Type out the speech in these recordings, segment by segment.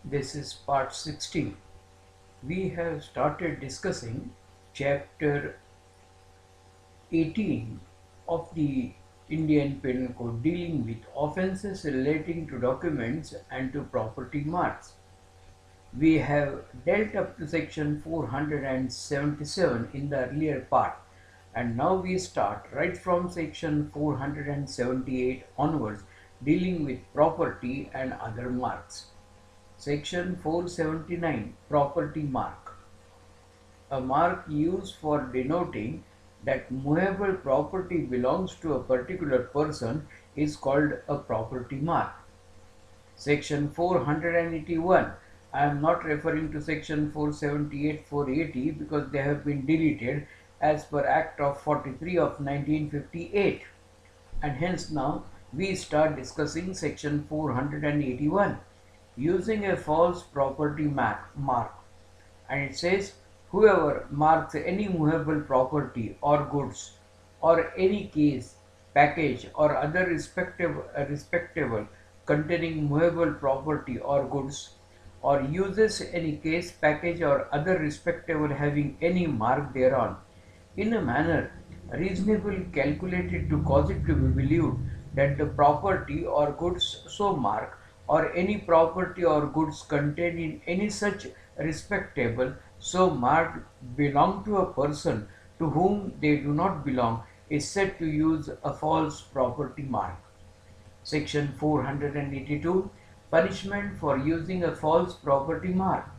This is part 60. We have started discussing chapter 18 of the Indian Penal Code dealing with offences relating to documents and to property marks. We have dealt up to section 477 in the earlier part, and now we start right from section 478 onwards dealing with property and other marks. Section 479 Property Mark. A mark used for denoting that movable property belongs to a particular person is called a property mark. Section 481. I am not referring to section 478, 480 because they have been deleted as per Act of 43 of 1958, and hence now we start discussing section 481. Using a false property mark, and it says whoever marks any movable property or goods or any case, package or other respectable containing movable property or goods, or uses any case, package or other respectable having any mark thereon in a manner reasonable calculated to cause it to be believed that the property or goods so marked or any property or goods contained in any such respectable so marked belong to a person to whom they do not belong is said to use a false property mark. Section 482 Punishment for using a false property mark.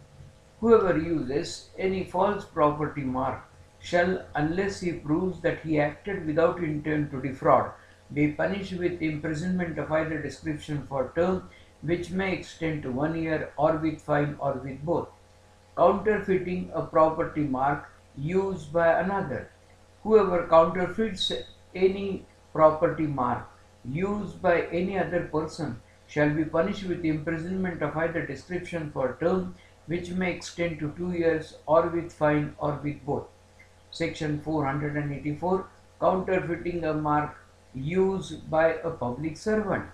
Whoever uses any false property mark shall, unless he proves that he acted without intent to defraud, be punished with imprisonment of either description for term which may extend to 1 year, or with fine, or with both. Counterfeiting a property mark used by another. Whoever counterfeits any property mark used by any other person shall be punished with imprisonment of either description for term which may extend to 2 years, or with fine, or with both. Section 484 Counterfeiting a mark used by a public servant.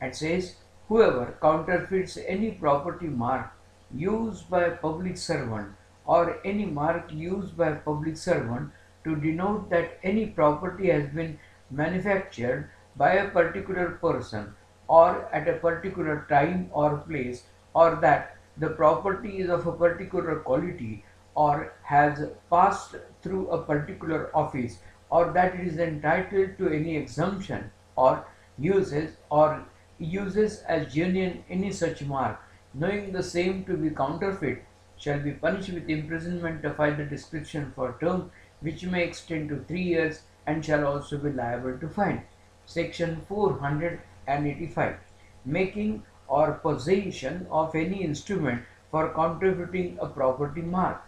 It says whoever counterfeits any property mark used by a public servant or any mark used by a public servant to denote that any property has been manufactured by a particular person or at a particular time or place, or that the property is of a particular quality or has passed through a particular office, or that it is entitled to any exemption, or uses as genuine any such mark, knowing the same to be counterfeit, shall be punished with imprisonment of either description for term which may extend to 3 years, and shall also be liable to fine. Section 485 Making or possession of any instrument for counterfeiting a property mark.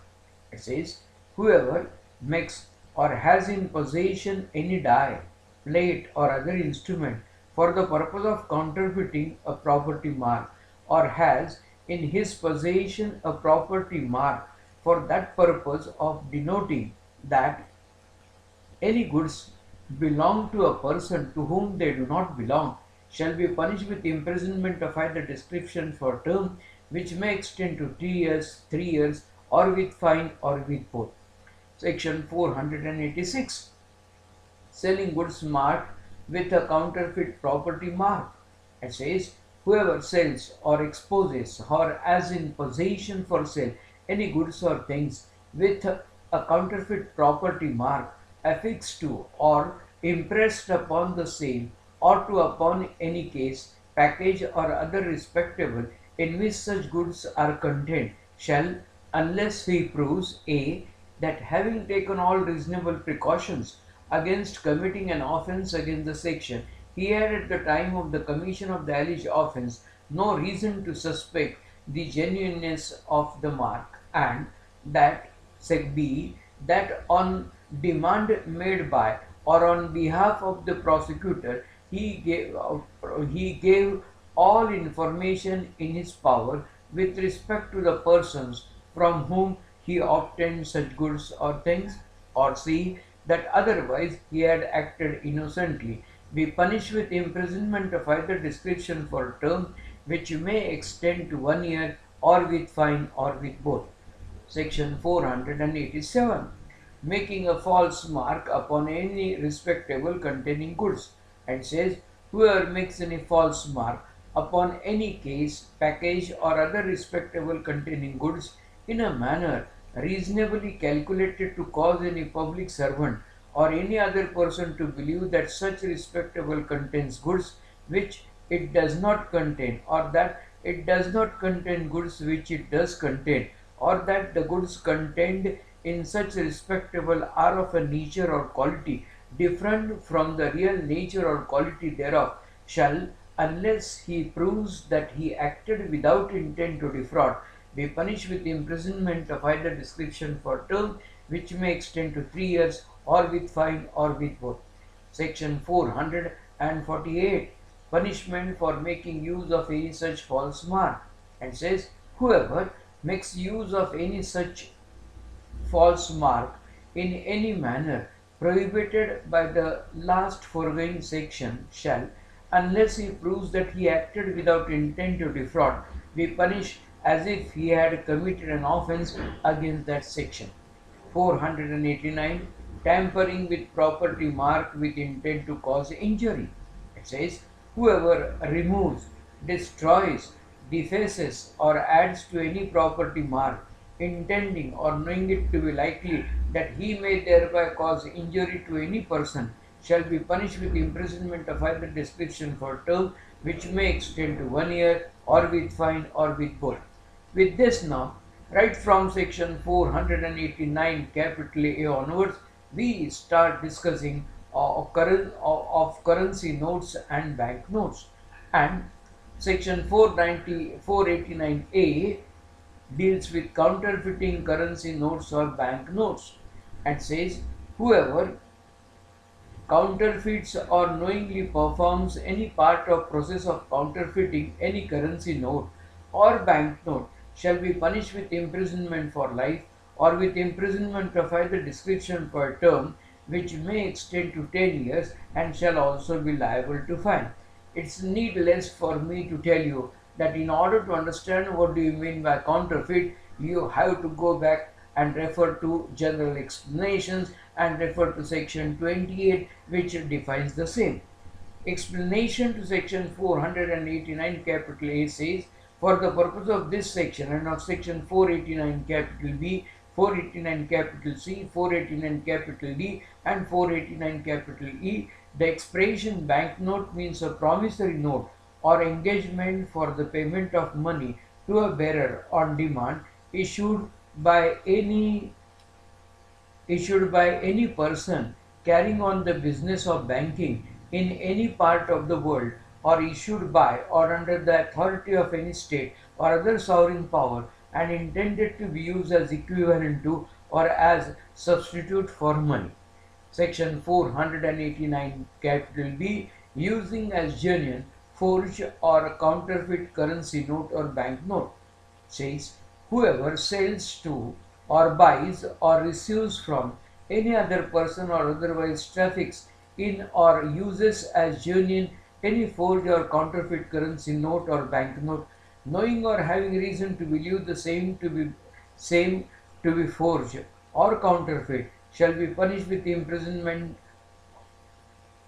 It says whoever makes or has in possession any die, plate or other instrument for the purpose of counterfeiting a property mark, or has in his possession a property mark for that purpose of denoting that any goods belong to a person to whom they do not belong, shall be punished with imprisonment of either description for term which may extend to 3 years, or with fine, or with both. Section 486 Selling goods marked with a counterfeit property mark. It says whoever sells or exposes or has in possession for sale any goods or things with a counterfeit property mark affixed to or impressed upon the same, or to upon any case, package or other respectable in which such goods are contained, shall, unless he proves a. that having taken all reasonable precautions against committing an offence against the section, he had at the time of the commission of the alleged offence no reason to suspect the genuineness of the mark, and that sec b. that on demand made by or on behalf of the prosecutor he gave all information in his power with respect to the persons from whom he obtained such goods or things, or c. that otherwise he had acted innocently, be punished with imprisonment of either description for term which may extend to 1 year, or with fine or with both. Section 487. Making a false mark upon any respectable containing goods, and says whoever makes any false mark upon any case, package or other respectable containing goods in a manner reasonably calculated to cause any public servant or any other person to believe that such respectable contains goods which it does not contain, or that it does not contain goods which it does contain, or that the goods contained in such respectable are of a nature or quality different from the real nature or quality thereof, shall, unless he proves that he acted without intent to defraud, be punished with imprisonment of either description for term which may extend to 3 years, or with fine or with both. Section 448. Punishment for making use of any such false mark, and says whoever makes use of any such false mark in any manner prohibited by the last foregoing section shall, unless he proves that he acted without intent to defraud, be punished as if he had committed an offence against that section. 489. Tampering with property mark with intent to cause injury. It says, whoever removes, destroys, defaces, or adds to any property mark, intending or knowing it to be likely that he may thereby cause injury to any person, shall be punished with imprisonment of either description for term which may extend to 1 year, or with fine or with both. With this now, right from section 489 capital A onwards, we start discussing of currency notes and bank notes. And section 489A deals with counterfeiting currency notes or bank notes, and says whoever counterfeits or knowingly performs any part of process of counterfeiting any currency note or banknote shall be punished with imprisonment for life, or with imprisonment of either description per term which may extend to 10 years, and shall also be liable to fine. It's needless for me to tell you that in order to understand what do you mean by counterfeit, you have to go back and refer to general explanations and refer to section 28 which defines the same. Explanation to section 489 capital A says, for the purpose of this section and of section 489 capital B, 489 capital C, 489 capital D and 489 capital E, the expression banknote means a promissory note or engagement for the payment of money to a bearer on demand issued by any person carrying on the business of banking in any part of the world, or issued by or under the authority of any state or other sovereign power, and intended to be used as equivalent to or as substitute for money. Section 489 capital B, using as genuine, forged or counterfeit currency note or banknote, says whoever sells to or buys or receives from any other person or otherwise traffics in or uses as genuine any forged or counterfeit currency note or banknote, knowing or having reason to believe the same to be forged or counterfeit, shall be punished with imprisonment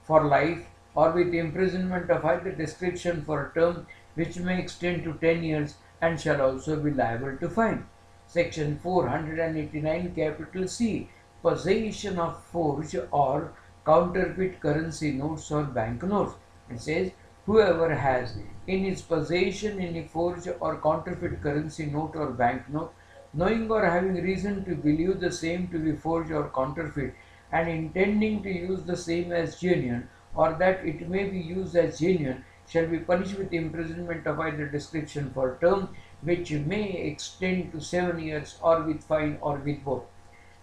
for life, or with imprisonment of either description for a term which may extend to 10 years, and shall also be liable to fine. Section 489 capital C, possession of forged or counterfeit currency notes or banknotes. It says whoever has in his possession any forged or counterfeit currency note or banknote, knowing or having reason to believe the same to be forged or counterfeit, and intending to use the same as genuine, or that it may be used as genuine, shall be punished with imprisonment of either description for term which may extend to 7 years, or with fine or with both.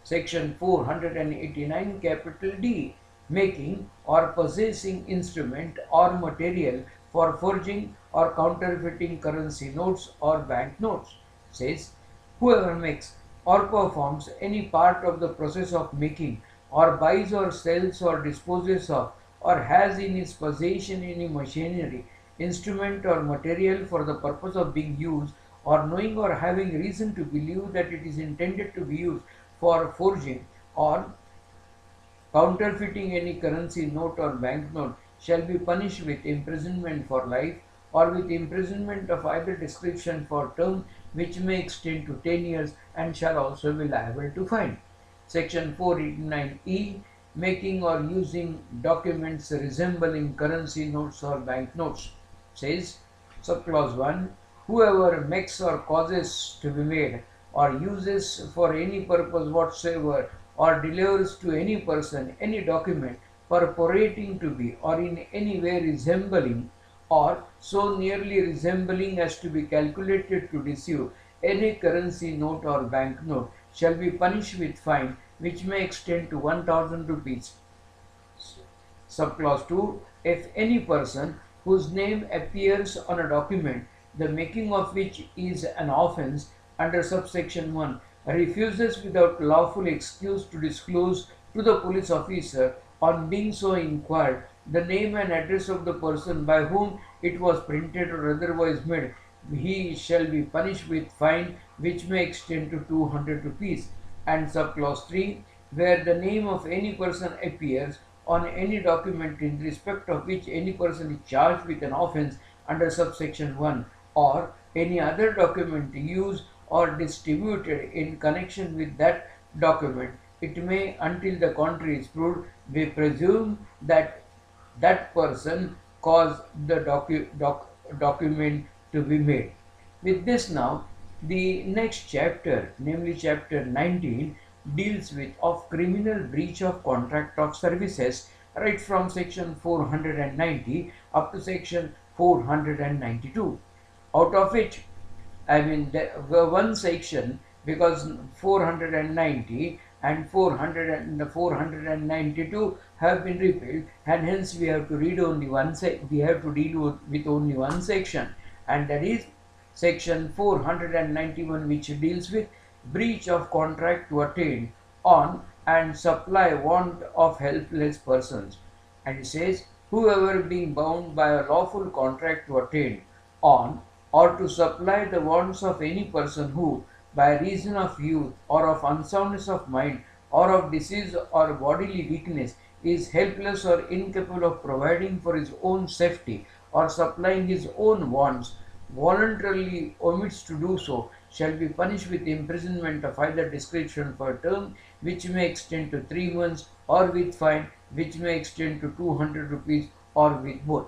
Section 489 capital D, making or possessing instrument or material for forging or counterfeiting currency notes or banknotes, says whoever makes or performs any part of the process of making, or buys or sells or disposes of, or has in his possession any machinery, instrument or material for the purpose of being used or knowing or having reason to believe that it is intended to be used for forging or counterfeiting any currency note or banknote shall be punished with imprisonment for life or with imprisonment of either description for term which may extend to 10 years and shall also be liable to fine. Section 489E, making or using documents resembling currency notes or banknotes, says subclause 1, whoever makes or causes to be made or uses for any purpose whatsoever or delivers to any person any document purporting to be or in any way resembling or so nearly resembling as to be calculated to deceive any currency note or banknote shall be punished with fine which may extend to 1000 rupees. Subclause 2. If any person whose name appears on a document, the making of which is an offence under subsection 1, refuses without lawful excuse to disclose to the police officer on being so inquired the name and address of the person by whom it was printed or otherwise made, he shall be punished with fine which may extend to 200 rupees. And subclause 3, where the name of any person appears on any document in respect of which any person is charged with an offence under subsection 1 or any other document used or distributed in connection with that document, it may, until the contrary is proved, be presumed that that person caused the document to be made. With this now, the next chapter, namely chapter 19, deals with of criminal breach of contract of services right from section 490 up to section 492. Out of which, I mean, the one section, because 490 and 492 have been repealed, and hence we have to read only we have to deal with only one section, and that is section 491, which deals with breach of contract to attain on and supply want of helpless persons. And it says, whoever being bound by a lawful contract to attain on or to supply the wants of any person who, by reason of youth or of unsoundness of mind or of disease or bodily weakness, is helpless or incapable of providing for his own safety or supplying his own wants, voluntarily omits to do so, shall be punished with imprisonment of either description for term which may extend to 3 months or with fine which may extend to 200 rupees or with both.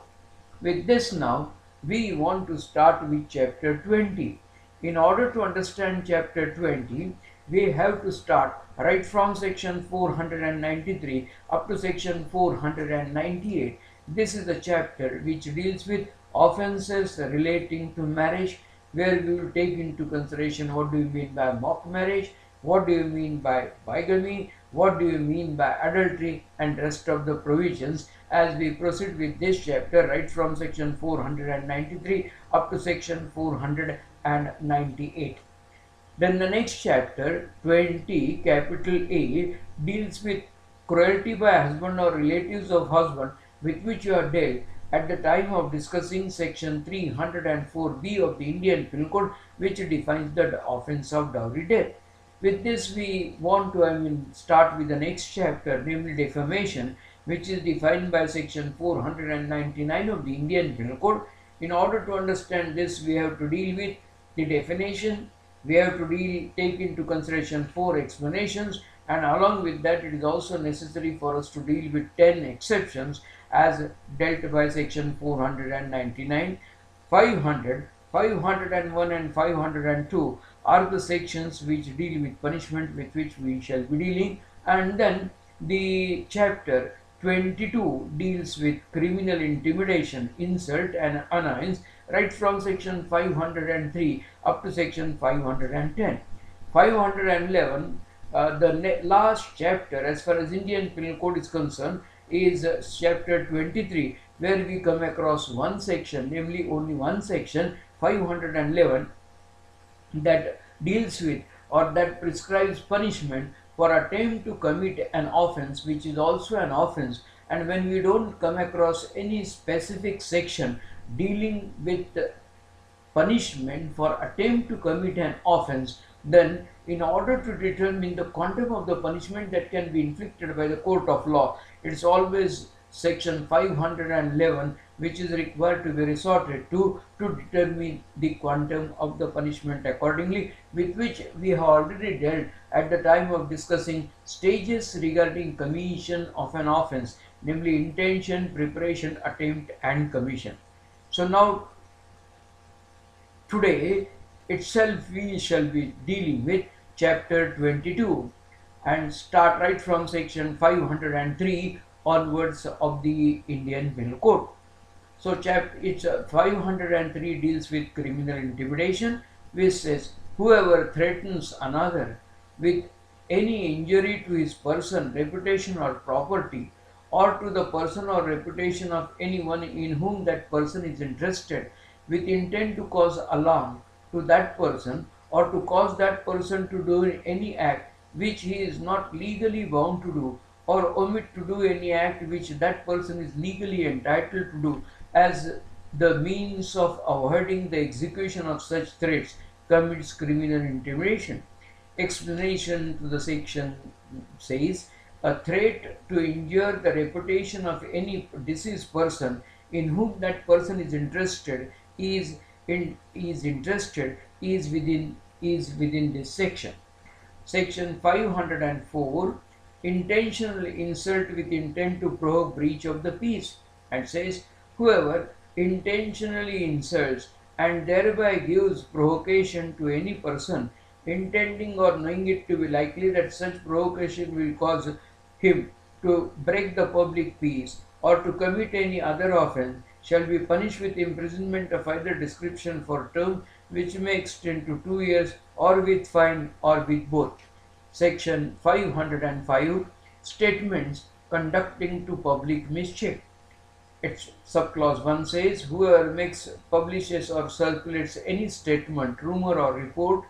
With this now, we want to start with chapter 20. In order to understand chapter 20, we have to start right from section 493 up to section 498. This is the chapter which deals with offences relating to marriage, where we will take into consideration what do you mean by mock marriage, what do you mean by bigamy, what do you mean by adultery, and rest of the provisions as we proceed with this chapter right from section 493 up to section 498. Then the next chapter 20, capital A, deals with cruelty by husband or relatives of husband with which you are dealt at the time of discussing section 304B of the Indian Penal Code, which defines the offence of dowry death. With this, we want to start with the next chapter, namely defamation, which is defined by section 499 of the Indian Penal Code. In order to understand this, we have to deal with the definition, we have to take into consideration 4 explanations, and along with that it is also necessary for us to deal with 10 exceptions as dealt by section 499. 500, 501 and 502 are the sections which deal with punishment, with which we shall be dealing, and then the chapter 22 deals with criminal intimidation, insult and annoyance right from section 503 up to section 510. 511, the last chapter as far as Indian Penal Code is concerned, is chapter 23, where we come across one section, namely only one section, 511, that deals with or that prescribes punishment for attempt to commit an offence which is also an offence. And when we don't come across any specific section dealing with punishment for attempt to commit an offence, then in order to determine the quantum of the punishment that can be inflicted by the court of law, it's always section 511 which is required to be resorted to determine the quantum of the punishment accordingly, with which we have already dealt at the time of discussing stages regarding commission of an offence, namely intention, preparation, attempt and commission. So now today itself we shall be dealing with chapter 22 and start right from section 503 onwards of the Indian Penal Code. So it's 503 deals with criminal intimidation, which says whoever threatens another with any injury to his person, reputation or property, or to the person or reputation of anyone in whom that person is interested, with intent to cause alarm to that person or to cause that person to do any act which he is not legally bound to do, or omit to do any act which that person is legally entitled to do as the means of avoiding the execution of such threats, commits criminal intimidation. Explanation to the section says a threat to injure the reputation of any deceased person in whom that person is interested is within this section. Section 504, intentional insult with intent to provoke breach of the peace, and says whoever intentionally insults and thereby gives provocation to any person, intending or knowing it to be likely that such provocation will cause him to break the public peace or to commit any other offence, shall be punished with imprisonment of either description for term which may extend to 2 years, or with fine, or with both. Section 505, statements conducting to public mischief. Its subclause 1 says whoever makes, publishes or circulates any statement, rumor or report,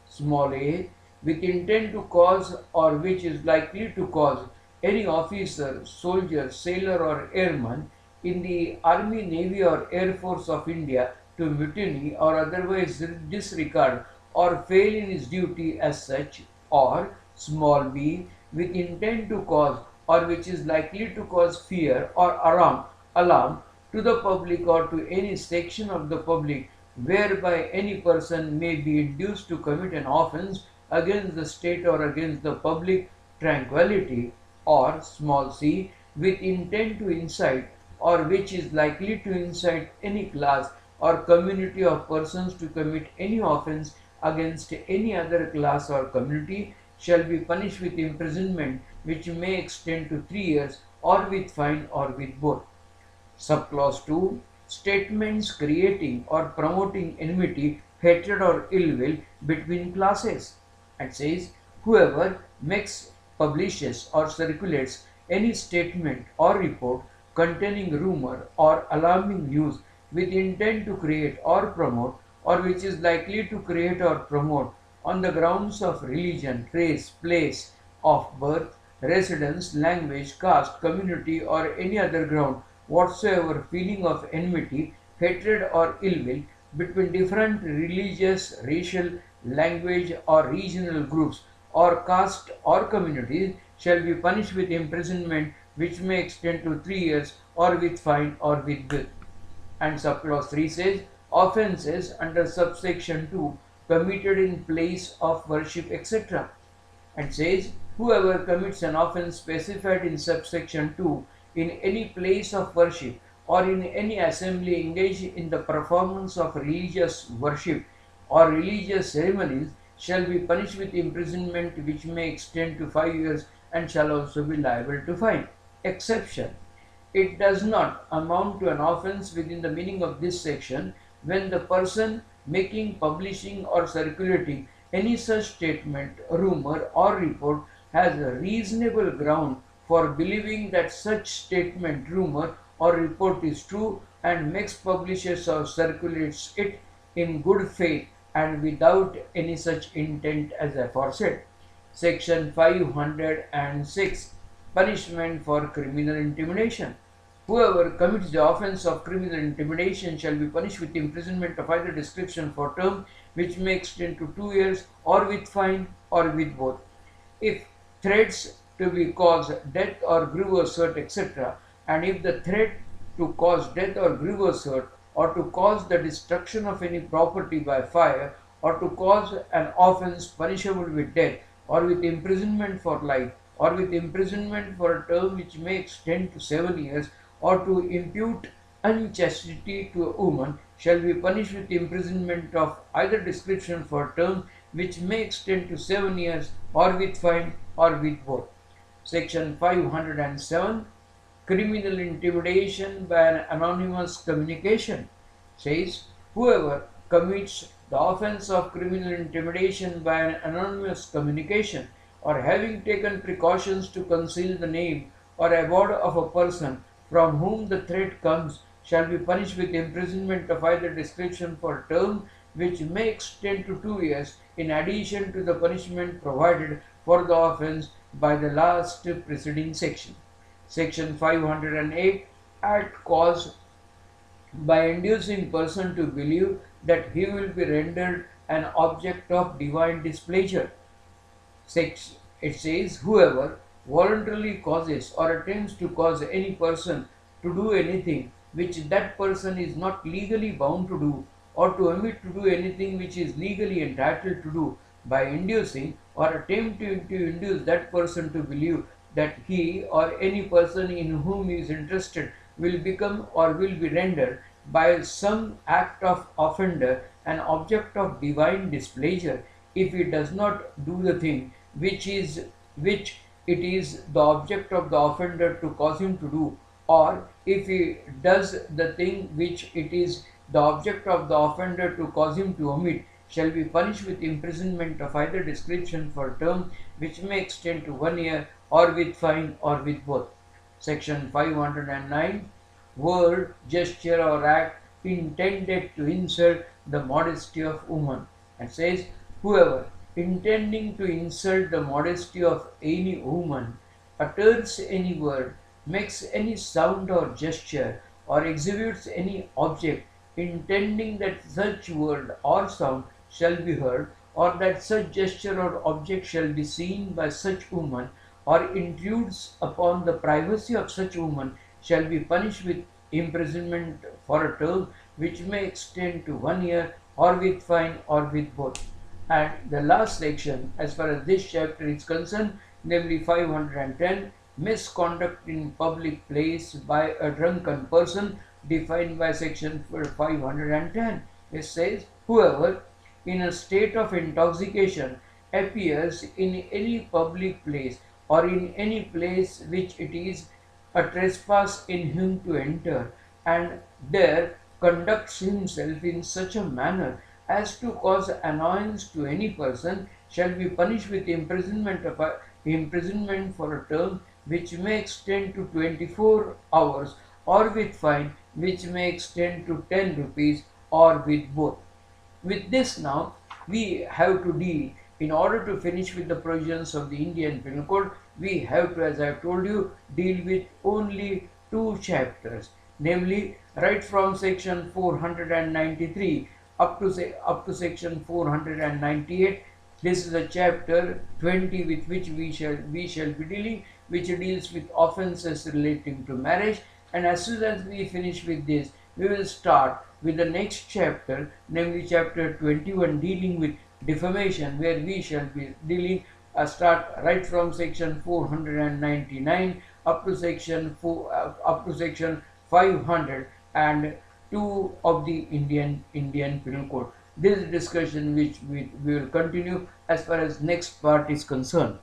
small a, with intent to cause or which is likely to cause any officer, soldier, sailor or airman in the Army, Navy or Air Force of India to mutiny or otherwise disregard or fail in his duty as such, or small b, with intent to cause or which is likely to cause fear or alarm to the public or to any section of the public, whereby any person may be induced to commit an offence against the state or against the public tranquility, or small c, with intent to incite or which is likely to incite any class or community of persons to commit any offence against any other class or community, shall be punished with imprisonment which may extend to 3 years, or with fine, or with both. Subclause 2, statements creating or promoting enmity, hatred or ill will between classes, and says whoever makes, publishes or circulates any statement or report containing rumor or alarming news with intent to create or promote, or which is likely to create or promote on the grounds of religion, race, place of birth, residence, language, caste, community or any other ground whatsoever, feeling of enmity, hatred or ill will between different religious, racial, language or regional groups or caste or communities, shall be punished with imprisonment which may extend to 3 years, or with fine, or with bill. And subclause 3 says offences under subsection 2 committed in place of worship, etc. and says whoever commits an offence specified in subsection 2 in any place of worship or in any assembly engaged in the performance of religious worship or religious ceremonies, shall be punished with imprisonment which may extend to 5 years, and shall also be liable to fine. Exception: it does not amount to an offence within the meaning of this section when the person making, publishing or circulating any such statement, rumor or report has a reasonable ground for believing that such statement, rumor or report is true, and makes, publishes or circulates it in good faith and without any such intent as aforesaid. Section 506, punishment for criminal intimidation. Whoever commits the offence of criminal intimidation shall be punished with imprisonment of either description for term which may extend to 2 years, or with fine, or with both. If threats to be cause death or grievous hurt, etc., and if the threat to cause death or grievous hurt, or to cause the destruction of any property by fire, or to cause an offence punishable with death, or with imprisonment for life, or with imprisonment for a term which may extend to 7 years, or to impute unchastity to a woman, shall be punished with imprisonment of either description for term which may extend to 7 years, or with fine, or with both. Section 507, criminal intimidation by an anonymous communication, says whoever commits the offence of criminal intimidation by an anonymous communication, or having taken precautions to conceal the name or abode of a person from whom the threat comes, shall be punished with imprisonment of either description for a term which may extend to 2 years, in addition to the punishment provided for the offence by the last preceding section. Section 508, act cause by inducing person to believe that he will be rendered an object of divine displeasure. It says, whoever voluntarily causes or attempts to cause any person to do anything which that person is not legally bound to do, or to omit to do anything which is legally entitled to do, by inducing or attempting to induce that person to believe that he or any person in whom he is interested will become or will be rendered by some act of offender an object of divine displeasure, if he does not do the thing which it is the object of the offender to cause him to do, or if he does the thing which it is the object of the offender to cause him to omit, shall be punished with imprisonment of either description for a term which may extend to 1 year, or with fine, or with both. Section 509, word, gesture or act intended to insult the modesty of woman, and says, whoever intending to insult the modesty of any woman utters any word, makes any sound or gesture, or exhibits any object intending that such word or sound shall be heard, or that such gesture or object shall be seen by such woman, or intrudes upon the privacy of such woman, shall be punished with imprisonment for a term which may extend to 1 year, or with fine, or with both. And the last section, as far as this chapter is concerned, namely 510, misconduct in public place by a drunken person, defined by section 510. It says, whoever in a state of intoxication appears in any public place, or in any place which it is a trespass in him to enter, and there conducts himself in such a manner as to cause annoyance to any person, shall be punished with imprisonment for a term which may extend to 24 hours, or with fine which may extend to 10 rupees, or with both. With this now we have to deal, in order to finish with the provisions of the Indian Penal Code, we have to, as I have told you, deal with only 2 chapters, namely right from section 493 up to section 498. This is a chapter 20 with which we shall be dealing, which deals with offences relating to marriage. And as soon as we finish with this, we will start with the next chapter, namely chapter 21, dealing with defamation, where we shall be dealing start right from section 499 up to section 502 of the Indian Penal Code. This discussion which we will continue as far as next part is concerned.